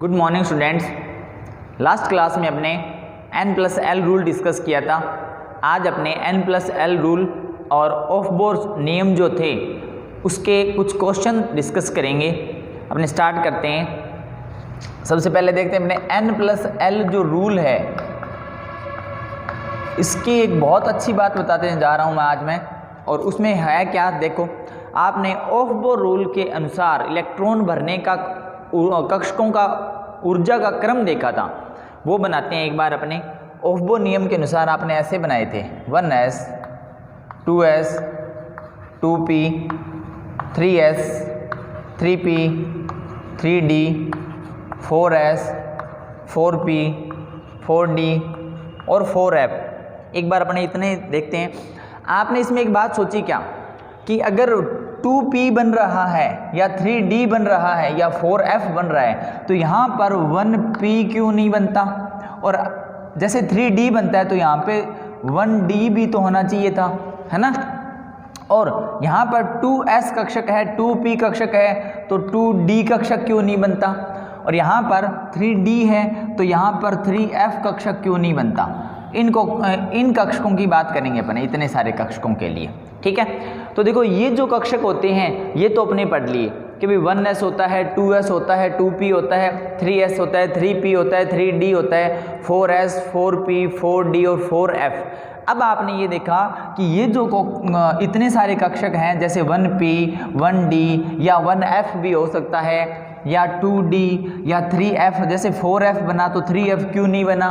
Good morning students. Last class में अपने n+l rule discuss किया था। आज अपने n+l रूल और ऑफ बोर्ड नियम जो थे उसके कुछ क्वेश्चन डिस्कस करेंगे। अपने स्टार्ट करते हैं। सबसे पहले देखते हैं अपने n+l जो रूल है, इसकी एक बहुत अच्छी बात बताते जा रहा हूँ मैं आज मैं, और उसमें है क्या, देखो आपने ऑफ बोर्ड रूल के अनुसार इलेक्ट्रॉन भरने का कक्षकों का ऊर्जा का क्रम देखा था, वो बनाते हैं एक बार। अपने ऑफ बोर्ड नियम के अनुसार आपने ऐसे बनाए थे 1s 2s 2p 3s 3p 3d 4s 4p 4d और 4f। एक बार अपने इतने देखते हैं। आपने इसमें एक बात सोची क्या कि अगर 2p बन रहा है या 3d बन रहा है या 4f बन रहा है तो यहाँ पर 1p क्यों नहीं बनता, और जैसे 3d बनता है तो यहाँ पे 1d भी तो होना चाहिए था, है ना। और यहाँ पर 2s कक्षक है, 2p कक्षक है, तो 2d कक्षक क्यों नहीं बनता, और यहाँ पर 3d है तो यहाँ पर 3f कक्षक क्यों नहीं बनता। इन कक्षकों की बात करेंगे अपने, इतने सारे कक्षकों के लिए, ठीक है। तो देखो ये जो कक्षक होते हैं ये तो अपने पढ़ लिए कि भाई 1s होता है, 2s होता है, 2p होता है, 3s होता है, 3p होता है, 3d होता है, 4s 4p 4d और 4f। अब आपने ये देखा कि ये जो इतने सारे कक्षक हैं, जैसे 1p 1d या 1f भी हो सकता है, या 2d या 3f, जैसे 4f बना तो 3f क्यों नहीं बना,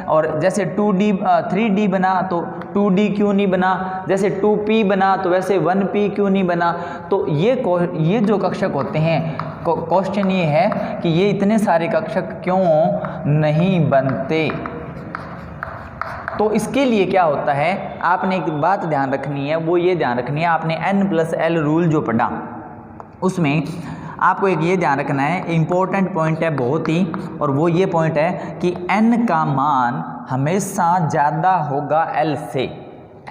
और जैसे 3d बना तो 2d क्यों नहीं बना, जैसे 2p बना तो वैसे 1p क्यों नहीं बना। तो ये जो कक्षक होते हैं, क्वेश्चन ये है कि ये इतने सारे कक्षक क्यों नहीं बनते। तो इसके लिए क्या होता है, आपने एक बात ध्यान रखनी है, वो ये ध्यान रखनी है, आपने n+l रूल जो पढ़ा उसमें आपको एक ये ध्यान रखना है, इम्पोर्टेंट पॉइंट है बहुत ही, और वो ये पॉइंट है कि n का मान हमेशा ज़्यादा होगा l से।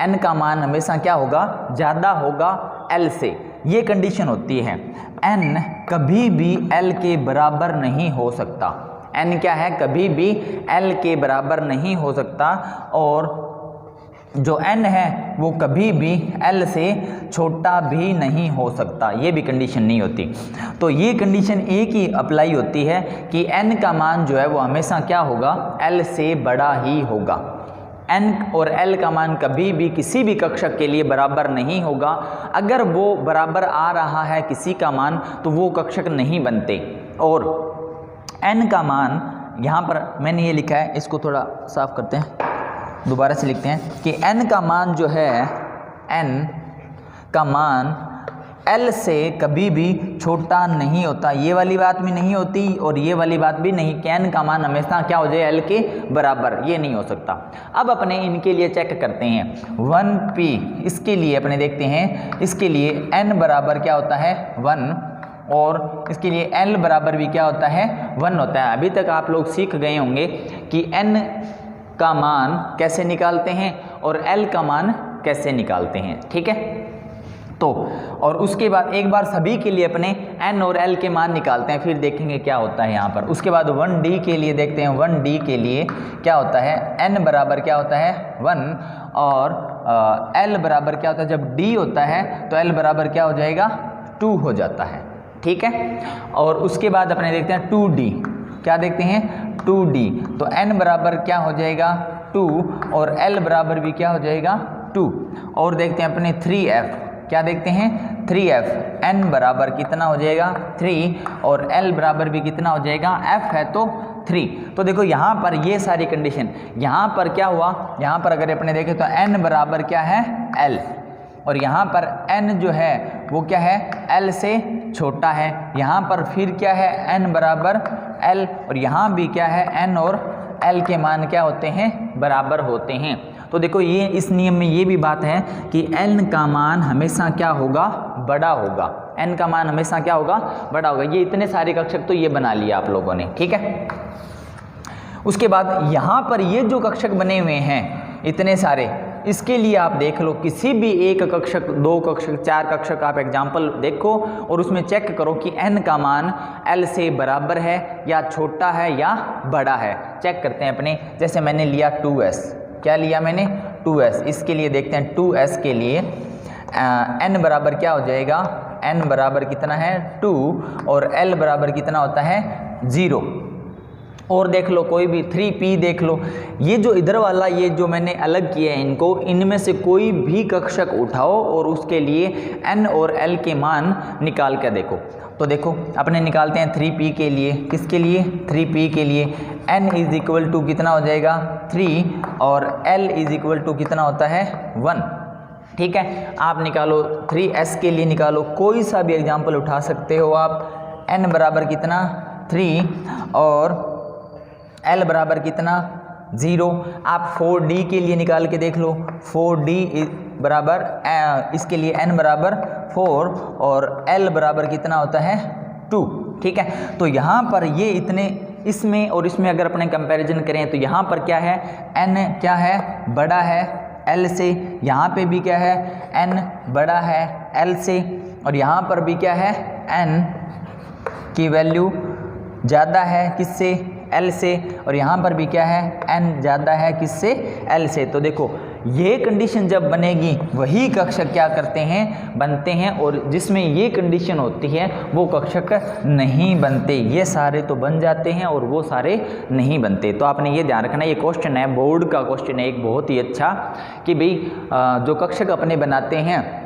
n का मान हमेशा क्या होगा, ज़्यादा होगा l से। ये कंडीशन होती है। n कभी भी l के बराबर नहीं हो सकता। n क्या है, कभी भी l के बराबर नहीं हो सकता, और जो n है वो कभी भी l से छोटा भी नहीं हो सकता, ये भी कंडीशन नहीं होती। तो ये कंडीशन एक ही अप्लाई होती है कि n का मान जो है वो हमेशा क्या होगा, l से बड़ा ही होगा। n और l का मान कभी भी किसी भी कक्षक के लिए बराबर नहीं होगा। अगर वो बराबर आ रहा है किसी का मान तो वो कक्षक नहीं बनते। और n का मान यहाँ पर मैंने ये लिखा है, इसको थोड़ा साफ करते हैं, दोबारा से लिखते हैं कि n का मान जो है, n का मान l से कभी भी छोटा नहीं होता। ये वाली बात भी नहीं होती और ये वाली बात भी नहीं कि n का मान हमेशा क्या हो जाए, l के बराबर, ये नहीं हो सकता। अब अपने इनके लिए चेक करते हैं 1p, इसके लिए अपने देखते हैं, इसके लिए n बराबर क्या होता है 1, और इसके लिए l बराबर भी क्या होता है 1 होता है। अभी तक आप लोग सीख गए होंगे कि n का मान कैसे निकालते हैं और l का मान कैसे निकालते हैं, ठीक है। तो और उसके बाद एक बार सभी के लिए अपने n और l के मान निकालते हैं, फिर देखेंगे क्या होता है यहाँ पर। उसके बाद 1d के लिए देखते हैं, 1d के लिए क्या होता है, n बराबर क्या होता है 1, और l बराबर क्या होता है, जब d होता है तो l बराबर क्या हो जाएगा 2 हो जाता है, ठीक है। और उसके बाद अपने देखते हैं 2d, क्या देखते हैं 2d, तो n बराबर क्या हो जाएगा 2, और l बराबर भी क्या हो जाएगा 2। और देखते हैं अपने 3f, क्या देखते हैं 3f, n बराबर कितना हो जाएगा 3, और l बराबर भी कितना हो जाएगा, f है तो 3। तो देखो यहाँ पर ये सारी कंडीशन, यहाँ पर क्या हुआ, यहाँ पर अगर अपने देखें तो n बराबर क्या है l, और यहाँ पर n जो है वो क्या है l से छोटा है। यहाँ पर फिर क्या है n बराबर l, और यहाँ भी क्या है n और l के मान क्या होते हैं, बराबर होते हैं। तो देखो ये इस नियम में ये भी बात है कि n का मान हमेशा क्या होगा, बड़ा होगा। n का मान हमेशा क्या होगा, बड़ा होगा। ये इतने सारे कक्षक तो ये बना लिया आप लोगों ने, ठीक है। उसके बाद यहाँ पर ये जो कक्षक बने हुए हैं इतने सारे, इसके लिए आप देख लो किसी भी एक कक्षक, दो कक्षक, चार कक्षक आप एग्जाम्पल देखो और उसमें चेक करो कि n का मान l से बराबर है या छोटा है या बड़ा है। चेक करते हैं अपने, जैसे मैंने लिया 2s, क्या लिया मैंने 2s, इसके लिए देखते हैं 2s के लिए n बराबर क्या हो जाएगा, n बराबर कितना है 2 और l बराबर कितना होता है 0। और देख लो कोई भी 3p देख लो, ये जो इधर वाला ये जो मैंने अलग किया है इनको, इनमें से कोई भी कक्षक उठाओ और उसके लिए n और l के मान निकाल कर देखो। तो देखो अपने निकालते हैं 3p के लिए, किसके लिए 3p के लिए n इज इक्वल टू कितना हो जाएगा 3 और l इज इक्वल टू कितना होता है 1। ठीक है, आप निकालो 3s के लिए, निकालो कोई सा भी एग्जाम्पल उठा सकते हो आप। n बराबर कितना 3 और l बराबर कितना 0। आप 4d के लिए निकाल के देख लो, 4d बराबर इसके लिए n बराबर 4 और l बराबर कितना होता है 2। ठीक है, तो यहाँ पर ये इतने, इसमें और इसमें अगर अपने कंपैरिजन करें तो यहाँ पर क्या है n क्या है बड़ा है l से, यहाँ पे भी क्या है n बड़ा है l से, और यहाँ पर भी क्या है n की वैल्यू ज़्यादा है किससे l से, और यहाँ पर भी क्या है n ज़्यादा है किससे l से। तो देखो ये कंडीशन जब बनेगी वही कक्षक क्या करते हैं बनते हैं, और जिसमें ये कंडीशन होती है वो कक्षक नहीं बनते। ये सारे तो बन जाते हैं और वो सारे नहीं बनते। तो आपने ये ध्यान रखना, ये क्वेश्चन है बोर्ड का क्वेश्चन है एक बहुत ही अच्छा, कि भाई जो कक्षक अपने बनाते हैं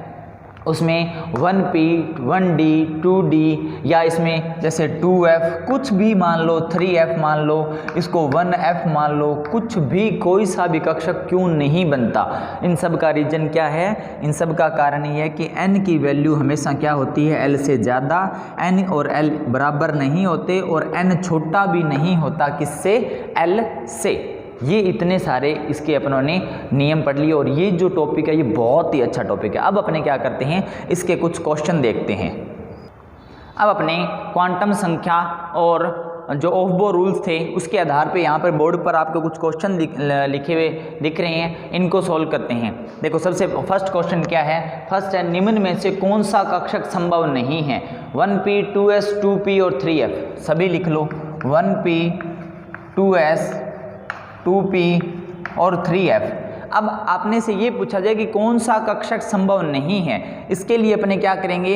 उसमें 1p 1d 2d या इसमें जैसे 2f कुछ भी मान लो, 3f मान लो, इसको 1f मान लो, कुछ भी कोई सा भी कक्षक क्यों नहीं बनता। इन सब का रीजन क्या है, इन सब का कारण ये है कि n की वैल्यू हमेशा क्या होती है l से ज़्यादा, n और l बराबर नहीं होते और n छोटा भी नहीं होता किससे l से। ये इतने सारे इसके अपनों ने नियम पढ़ लिए और ये जो टॉपिक है ये बहुत ही अच्छा टॉपिक है। अब अपने क्या करते हैं, इसके कुछ क्वेश्चन देखते हैं। अब अपने क्वांटम संख्या और जो ऑफबो रूल्स थे उसके आधार पे यहाँ पर बोर्ड पर आपको कुछ क्वेश्चन लिखे हुए दिख रहे हैं, इनको सॉल्व करते हैं। देखो सबसे फर्स्ट क्वेश्चन क्या है, फर्स्ट है निम्न में से कौन सा कक्षक संभव नहीं है। 1p 2s 2p और 3f सभी लिख लो, 1p 2s 2p और 3f। अब आपने से ये पूछा जाए कि कौन सा कक्षक संभव नहीं है, इसके लिए अपने क्या करेंगे,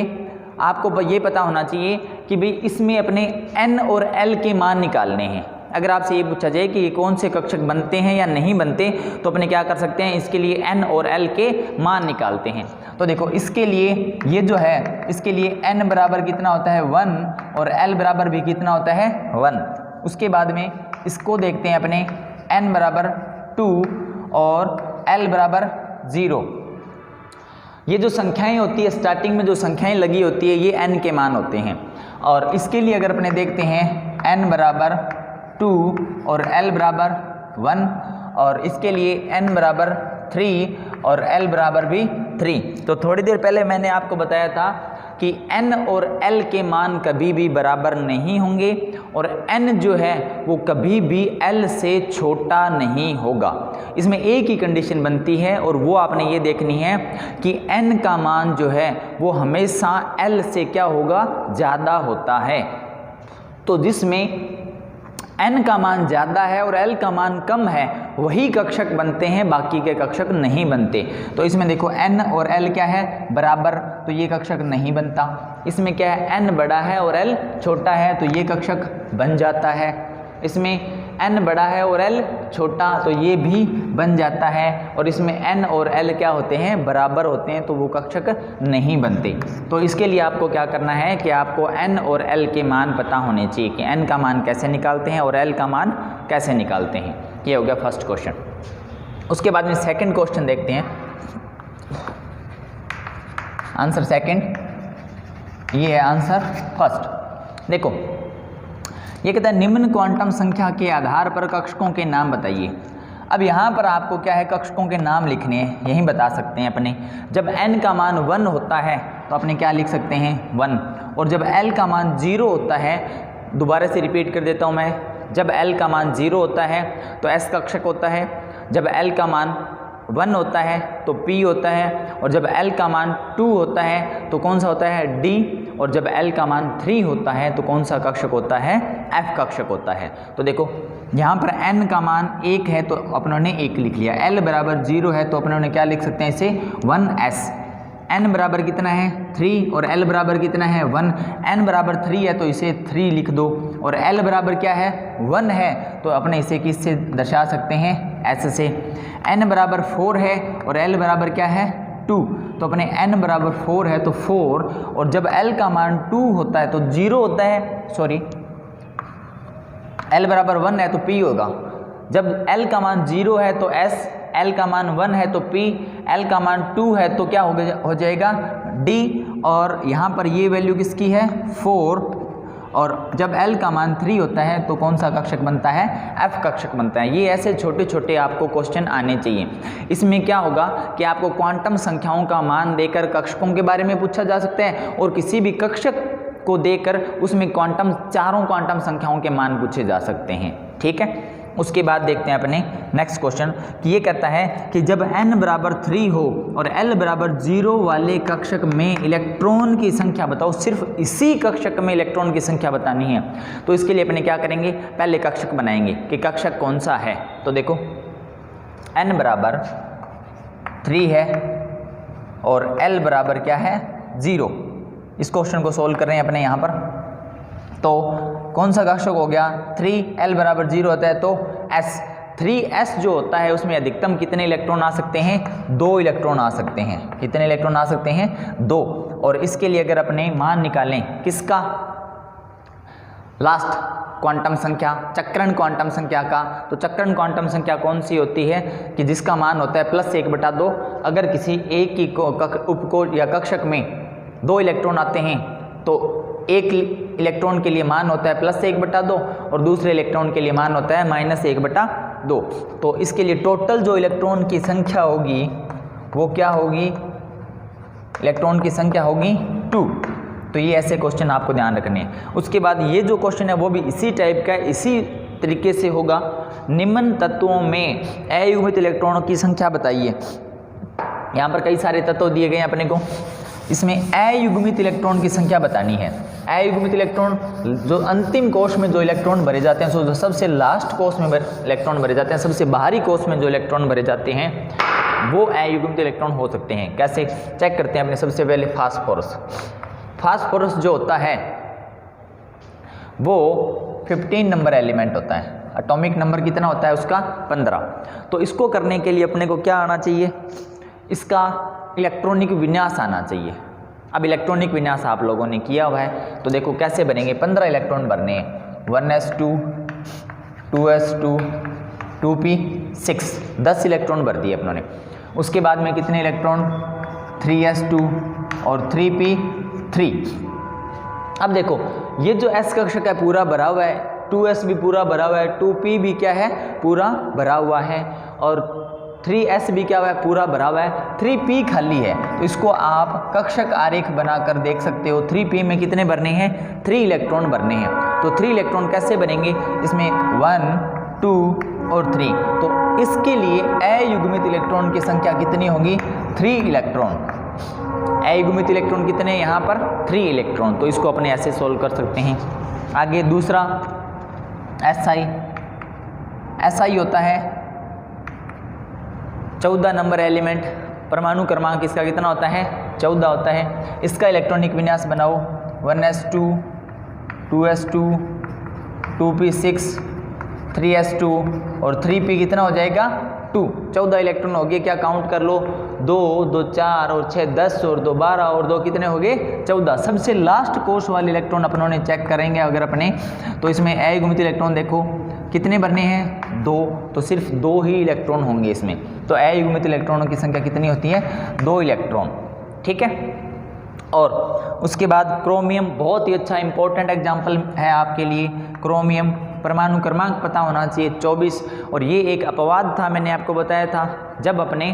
आपको ये पता होना चाहिए कि भाई इसमें अपने n और l के मान निकालने हैं। अगर आपसे ये पूछा जाए कि ये कौन से कक्षक बनते हैं या नहीं बनते, तो अपने क्या कर सकते हैं, इसके लिए n और l के मान निकालते हैं। तो देखो इसके लिए ये जो है, इसके लिए n बराबर कितना होता है 1 और l बराबर भी कितना होता है 1। उसके बाद में इसको देखते हैं अपने n बराबर 2 और l बराबर 0। ये जो संख्याएं होती है स्टार्टिंग में जो संख्याएं लगी होती है ये n के मान होते हैं। और इसके लिए अगर अपने देखते हैं n बराबर 2 और l बराबर 1 और इसके लिए n बराबर 3 और l बराबर भी 3। तो थोड़ी देर पहले मैंने आपको बताया था कि n और l के मान कभी भी बराबर नहीं होंगे और n जो है वो कभी भी l से छोटा नहीं होगा। इसमें एक ही कंडीशन बनती है और वो आपने ये देखनी है कि n का मान जो है वो हमेशा l से क्या होगा, ज़्यादा होता है। तो जिसमें n का मान ज़्यादा है और l का मान कम है वही कक्षक बनते हैं, बाकी के कक्षक नहीं बनते। तो इसमें देखो n और l क्या है बराबर, तो ये कक्षक नहीं बनता। इसमें क्या है n बड़ा है और l छोटा है तो ये कक्षक बन जाता है। इसमें n बड़ा है और l छोटा तो ये भी बन जाता है। और इसमें n और l क्या होते हैं, बराबर होते हैं, तो वो कक्षक नहीं बनते। तो इसके लिए आपको क्या करना है कि आपको n और l के मान पता होने चाहिए कि n का मान कैसे निकालते हैं और l का मान कैसे निकालते हैं। ये हो गया फर्स्ट क्वेश्चन। उसके बाद में सेकंड क्वेश्चन देखते हैं। आंसर सेकंड, ये है आंसर फर्स्ट। देखो ये कहता है निम्न क्वांटम संख्या के आधार पर कक्षकों के नाम बताइए। अब यहाँ पर आपको क्या है, कक्षकों के नाम लिखने हैं, यही बता सकते हैं अपने। जब n का मान 1 होता है तो अपने क्या लिख सकते हैं 1, और जब l का मान 0 होता है, दोबारा से रिपीट कर देता हूँ मैं, जब l का मान 0 होता है तो s कक्षक होता है, जब l का मान 1 होता है तो P होता है, और जब L का मान 2 होता है तो कौन सा होता है D, और जब L का मान 3 होता है तो कौन सा कक्षक होता है F कक्षक होता है। तो देखो यहाँ पर n का मान 1 है तो अपनों ने 1 लिख लिया, L बराबर 0 है तो अपनों ने क्या लिख सकते हैं इसे 1s, n बराबर कितना है 3 और L बराबर कितना है 1, n बराबर 3 है तो इसे 3 लिख दो, और L बराबर क्या है 1 है तो अपने इसे किससे दर्शा सकते हैं S से। n बराबर 4 है और L बराबर क्या है 2, तो अपने n बराबर 4 है तो 4, और जब L का मान 2 होता है तो 0 होता है, सॉरी L बराबर 1 है तो P होगा, जब L का मान 0 है तो S, L का मान 1 है तो P, L का मान 2 है तो क्या हो जाएगा D, और यहाँ पर ये वैल्यू किसकी है 4, और जब L का मान 3 होता है तो कौन सा कक्षक बनता है F कक्षक बनता है। ये ऐसे छोटे छोटे आपको क्वेश्चन आने चाहिए। इसमें क्या होगा कि आपको क्वांटम संख्याओं का मान देकर कक्षकों के बारे में पूछा जा सकता है, और किसी भी कक्षक को देकर उसमें चारों क्वांटम संख्याओं के मान पूछे जा सकते हैं। ठीक है, उसके बाद देखते हैं अपने नेक्स्ट क्वेश्चन कि ये कहता है कि जब n बराबर 3 हो और L बराबर 0 वाले कक्षक में इलेक्ट्रॉन की संख्या बताओ, सिर्फ इसी कक्षक में इलेक्ट्रॉन की संख्या बतानी है। तो इसके लिए अपने क्या करेंगे, पहले कक्षक बनाएंगे कि कक्षक कौन सा है। तो देखो n बराबर 3 है और L बराबर क्या है 0। इस क्वेश्चन को सोल्व कर रहे हैं अपने यहाँ पर, तो कौन सा कक्षक हो गया 3, L बराबर 0 होता है तो S, 3s जो होता है उसमें अधिकतम कितने इलेक्ट्रॉन आ सकते हैं 2 इलेक्ट्रॉन आ सकते हैं। कितने इलेक्ट्रॉन आ सकते हैं 2, और इसके लिए अगर अपने मान निकालें किसका लास्ट क्वांटम संख्या चक्रण क्वांटम संख्या का, तो चक्रण क्वांटम संख्या कौन सी होती है कि जिसका मान होता है +1/2। अगर किसी एक ही उपकोष या कक्षक में 2 इलेक्ट्रॉन आते हैं तो एक इलेक्ट्रॉन के लिए मान होता है +1/2 और दूसरे इलेक्ट्रॉन के लिए मान होता है -1/2। तो इसके लिए टोटल जो इलेक्ट्रॉन की संख्या होगी वो क्या होगी, इलेक्ट्रॉन की संख्या होगी 2। तो ये ऐसे क्वेश्चन आपको ध्यान रखने हैं। उसके बाद ये जो क्वेश्चन है वो भी इसी टाइप का, इसी तरीके से होगा। निम्न तत्वों में अयुग्मित इलेक्ट्रॉनों की संख्या बताइए। यहाँ पर कई सारे तत्व दिए गए हैं अपने को, इसमें अयुग्मित इलेक्ट्रॉन की संख्या बतानी है। अयुग्मित इलेक्ट्रॉन जो अंतिम कोष में जो इलेक्ट्रॉन भरे जाते हैं, जो सबसे लास्ट कोष में इलेक्ट्रॉन भरे जाते हैं, सबसे बाहरी कोष में जो इलेक्ट्रॉन भरे जाते हैं वो अयुग्मित इलेक्ट्रॉन हो सकते हैं। कैसे चेक करते हैं अपने, सबसे पहले फास्फोरस। फास्फोरस जो होता है वो 15 नंबर एलिमेंट होता है, एटॉमिक नंबर कितना होता है उसका 15। तो इसको करने के लिए अपने को क्या आना चाहिए, इसका इलेक्ट्रॉनिक विन्यास आना चाहिए। अब इलेक्ट्रॉनिक विन्यास आप लोगों ने किया हुआ है, तो देखो कैसे बनेंगे। 15 इलेक्ट्रॉन भरने हैं, 1s2 2s2 2p6, 10 इलेक्ट्रॉन भर दिए अपनों ने। उसके बाद में कितने इलेक्ट्रॉन 3s2 और 3p3। अब देखो ये जो s कक्षक है पूरा भरा हुआ है, 2s भी पूरा भरा हुआ है, 2p भी क्या है पूरा भरा हुआ है, और 3s भी क्या हुआ है पूरा भरा हुआ है, 3p खाली है। तो इसको आप कक्षक आरेख बनाकर देख सकते हो। 3p में कितने भरने हैं 3 इलेक्ट्रॉन भरने हैं। तो 3 इलेक्ट्रॉन कैसे बनेंगे, इसमें 1 2 और 3। तो इसके लिए अयुग्मित इलेक्ट्रॉन की संख्या कितनी होगी 3 इलेक्ट्रॉन। अयुग्मित इलेक्ट्रॉन कितने यहाँ पर 3 इलेक्ट्रॉन। तो इसको अपने ऐसे सोल्व कर सकते हैं। आगे दूसरा SI होता है 14 नंबर एलिमेंट। परमाणु क्रमांक इसका कितना होता है 14 होता है। इसका इलेक्ट्रॉनिक विन्यास बनाओ, 1s2 2s2 2p6 3s2 और 3p कितना हो जाएगा 2। 14 इलेक्ट्रॉन हो गए, क्या काउंट कर लो, 2 2 4 और 6 10 और 2 12 और 2 कितने हो गए 14। सबसे लास्ट कोष वाले इलेक्ट्रॉन अपनों ने चेक करेंगे अगर अपने, तो इसमें अयुग्मित इलेक्ट्रॉन देखो कितने भरने हैं 2, तो सिर्फ 2 ही इलेक्ट्रॉन होंगे इसमें। तो अयुग्मित इलेक्ट्रॉनों की संख्या कितनी होती है 2 इलेक्ट्रॉन। ठीक है, और उसके बाद क्रोमियम, बहुत ही अच्छा इंपॉर्टेंट एग्जाम्पल है आपके लिए। क्रोमियम परमाणु क्रमांक पता होना चाहिए 24, और ये एक अपवाद था, मैंने आपको बताया था जब अपने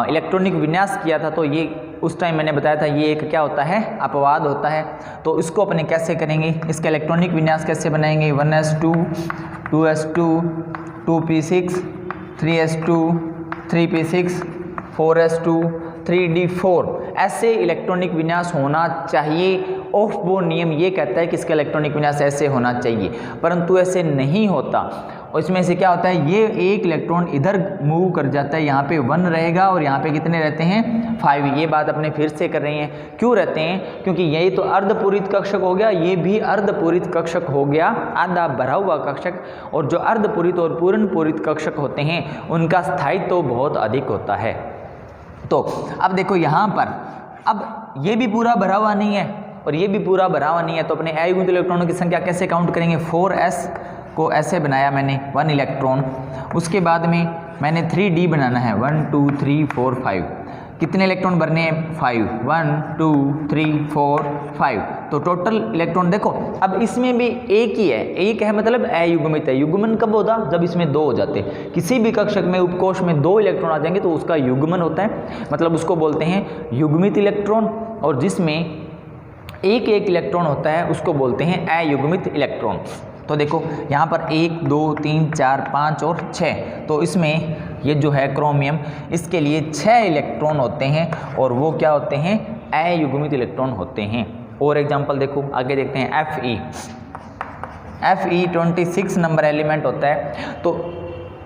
इलेक्ट्रॉनिक विन्यास किया था, तो ये उस टाइम मैंने बताया था ये एक क्या होता है अपवाद होता है। तो इसको अपने कैसे करेंगे, इसका इलेक्ट्रॉनिक विन्यास कैसे बनाएंगे, 1s2 2s2 2p6 3s2 3p6, 4s2, 3d4 ऐसे इलेक्ट्रॉनिक विन्यास होना चाहिए। ऑफ बोर नियम ये कहता है कि इसका इलेक्ट्रॉनिक विन्यास ऐसे होना चाहिए, परंतु ऐसे नहीं होता। और इसमें से क्या होता है, ये एक इलेक्ट्रॉन इधर मूव कर जाता है, यहाँ पे 1 रहेगा और यहाँ पे कितने रहते हैं 5। ये बात अपने फिर से कर रहे हैं, क्यों रहते हैं, क्योंकि यही तो अर्धपूरित कक्षक हो गया, ये भी अर्धपूरित कक्षक हो गया, आधा भरा हुआ कक्षक। और जो अर्धपूरित और पूर्ण पूरित कक्षक होते हैं उनका स्थायित्व तो बहुत अधिक होता है। तो अब देखो यहाँ पर, अब ये भी पूरा भरा हुआ नहीं है और ये भी पूरा भरा हुआ नहीं है, तो अपने अयुग्मित इलेक्ट्रॉनों की संख्या कैसे काउंट करेंगे। 4s को ऐसे बनाया मैंने 1 इलेक्ट्रॉन, उसके बाद में मैंने 3d बनाना है 1 2 3 4 5। कितने इलेक्ट्रॉन भरने हैं 5, 1 2 3 4 5। तो टोटल इलेक्ट्रॉन देखो, अब इसमें भी एक ही है, एक है मतलब अयुग्मित है। युग्मन कब होता, जब इसमें 2 हो जाते हैं। किसी भी कक्षक में उपकोष में 2 इलेक्ट्रॉन आ जाएंगे तो उसका युग्मन होता है, मतलब उसको बोलते हैं युग्मित इलेक्ट्रॉन। और जिसमें एक एक इलेक्ट्रॉन होता है उसको बोलते हैं अयुग्मित इलेक्ट्रॉन। तो देखो यहाँ पर 1 2 3 4 5 और 6, तो इसमें ये जो है क्रोमियम, इसके लिए 6 इलेक्ट्रॉन होते हैं और वो क्या होते हैं अयुग्मित इलेक्ट्रॉन होते हैं। और एग्जांपल देखो, आगे देखते हैं Fe 26 नंबर एलिमेंट होता है। तो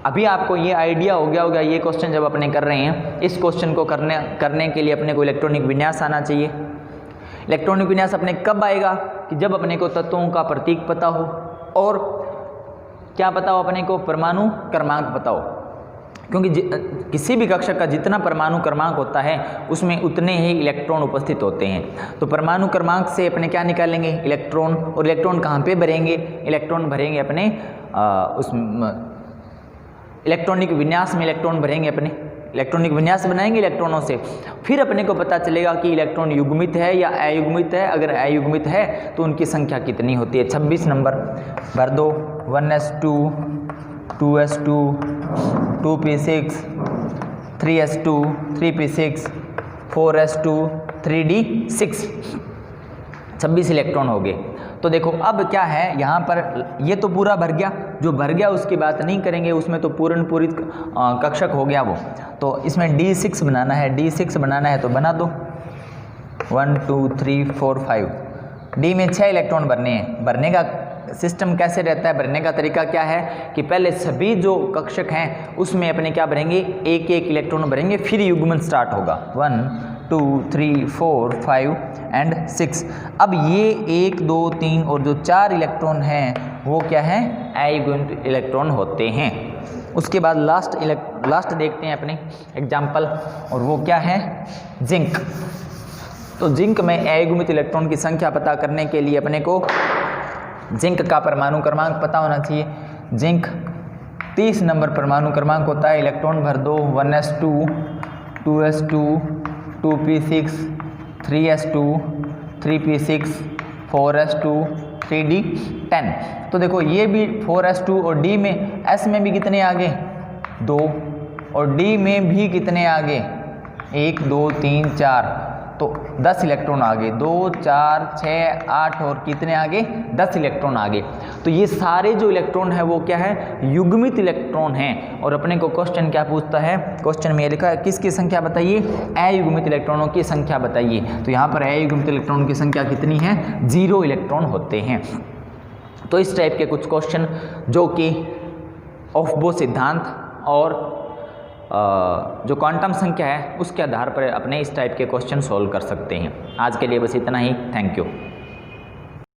अभी आपको ये आइडिया हो गया होगा, ये क्वेश्चन जब अपने कर रहे हैं, इस क्वेश्चन को करने के लिए अपने को इलेक्ट्रॉनिक विन्यास आना चाहिए। इलेक्ट्रॉनिक विन्यास अपने कब आएगा, कि जब अपने को तत्वों का प्रतीक पता हो और क्या पता हो अपने को, परमाणु क्रमांक पता हो। क्योंकि किसी भी कक्षक का जितना परमाणु क्रमांक होता है उसमें उतने ही इलेक्ट्रॉन उपस्थित होते हैं। तो परमाणु क्रमांक से अपने क्या निकालेंगे, इलेक्ट्रॉन। और इलेक्ट्रॉन कहाँ पे भरेंगे, इलेक्ट्रॉन भरेंगे अपने उस इलेक्ट्रॉनिक विन्यास में इलेक्ट्रॉन भरेंगे, अपने इलेक्ट्रॉनिक विन्यास बनाएंगे इलेक्ट्रॉनों से। फिर अपने को पता चलेगा कि इलेक्ट्रॉन युग्मित है या अयुग्मित है। अगर अयुग्मित है तो उनकी संख्या कितनी होती है। 26 नंबर भर दो, 1s2, 2s2, 2p6, 3s2, 3p6, 4s2, 3d6, 26 electron हो गए। तो देखो अब क्या है यहाँ पर, ये तो पूरा भर गया, जो भर गया उसकी बात नहीं करेंगे, उसमें तो पूर्ण पूरित कक्षक हो गया वो। तो इसमें D6 बनाना है, D6 बनाना है तो बना दो, 1 2 3 4 5। D में 6 इलेक्ट्रॉन भरने हैं। भरने का सिस्टम कैसे रहता है, भरने का तरीका क्या है कि पहले सभी जो कक्षक हैं उसमें अपने क्या भरेंगे, एक एक इलेक्ट्रॉन भरेंगे, फिर युग्मन स्टार्ट होगा 1 2 3 4 5 एंड 6। अब ये 1 2 3 और जो 4 इलेक्ट्रॉन हैं वो क्या है, अयुग्मित इलेक्ट्रॉन होते हैं। उसके बाद लास्ट देखते हैं अपने एग्जाम्पल, और वो क्या है, जिंक। तो जिंक में अयुग्मित इलेक्ट्रॉन की संख्या पता करने के लिए अपने को जिंक का परमाणु क्रमांक पता होना चाहिए। जिंक 30 नंबर परमाणु क्रमांक होता है। इलेक्ट्रॉन भर दो, 1s2, 2s2, 2p6, 3s2, 3p6, 4s2, 3d10। तो देखो ये भी 4s2 और d में, s में भी कितने आगे 2 और d में भी कितने आगे 1 2 3 4, तो 10 इलेक्ट्रॉन आगे, 2 4 6 8 और कितने आगे 10 इलेक्ट्रॉन आगे। तो ये सारे जो इलेक्ट्रॉन है वो क्या है, युग्मित इलेक्ट्रॉन हैं। और अपने को क्वेश्चन क्या पूछता है, क्वेश्चन में ये लिखा है किसकी संख्या बताइए, अयुग्मित इलेक्ट्रॉनों की संख्या बताइए। तो यहाँ पर अयुग्मित इलेक्ट्रॉनों की संख्या कितनी है, 0 इलेक्ट्रॉन होते हैं। तो इस टाइप के कुछ क्वेश्चन जो कि ऑफ-बोर सिद्धांत और जो क्वांटम संख्या है उसके आधार पर अपने इस टाइप के क्वेश्चन सॉल्व कर सकते हैं। आज के लिए बस इतना ही, थैंक यू।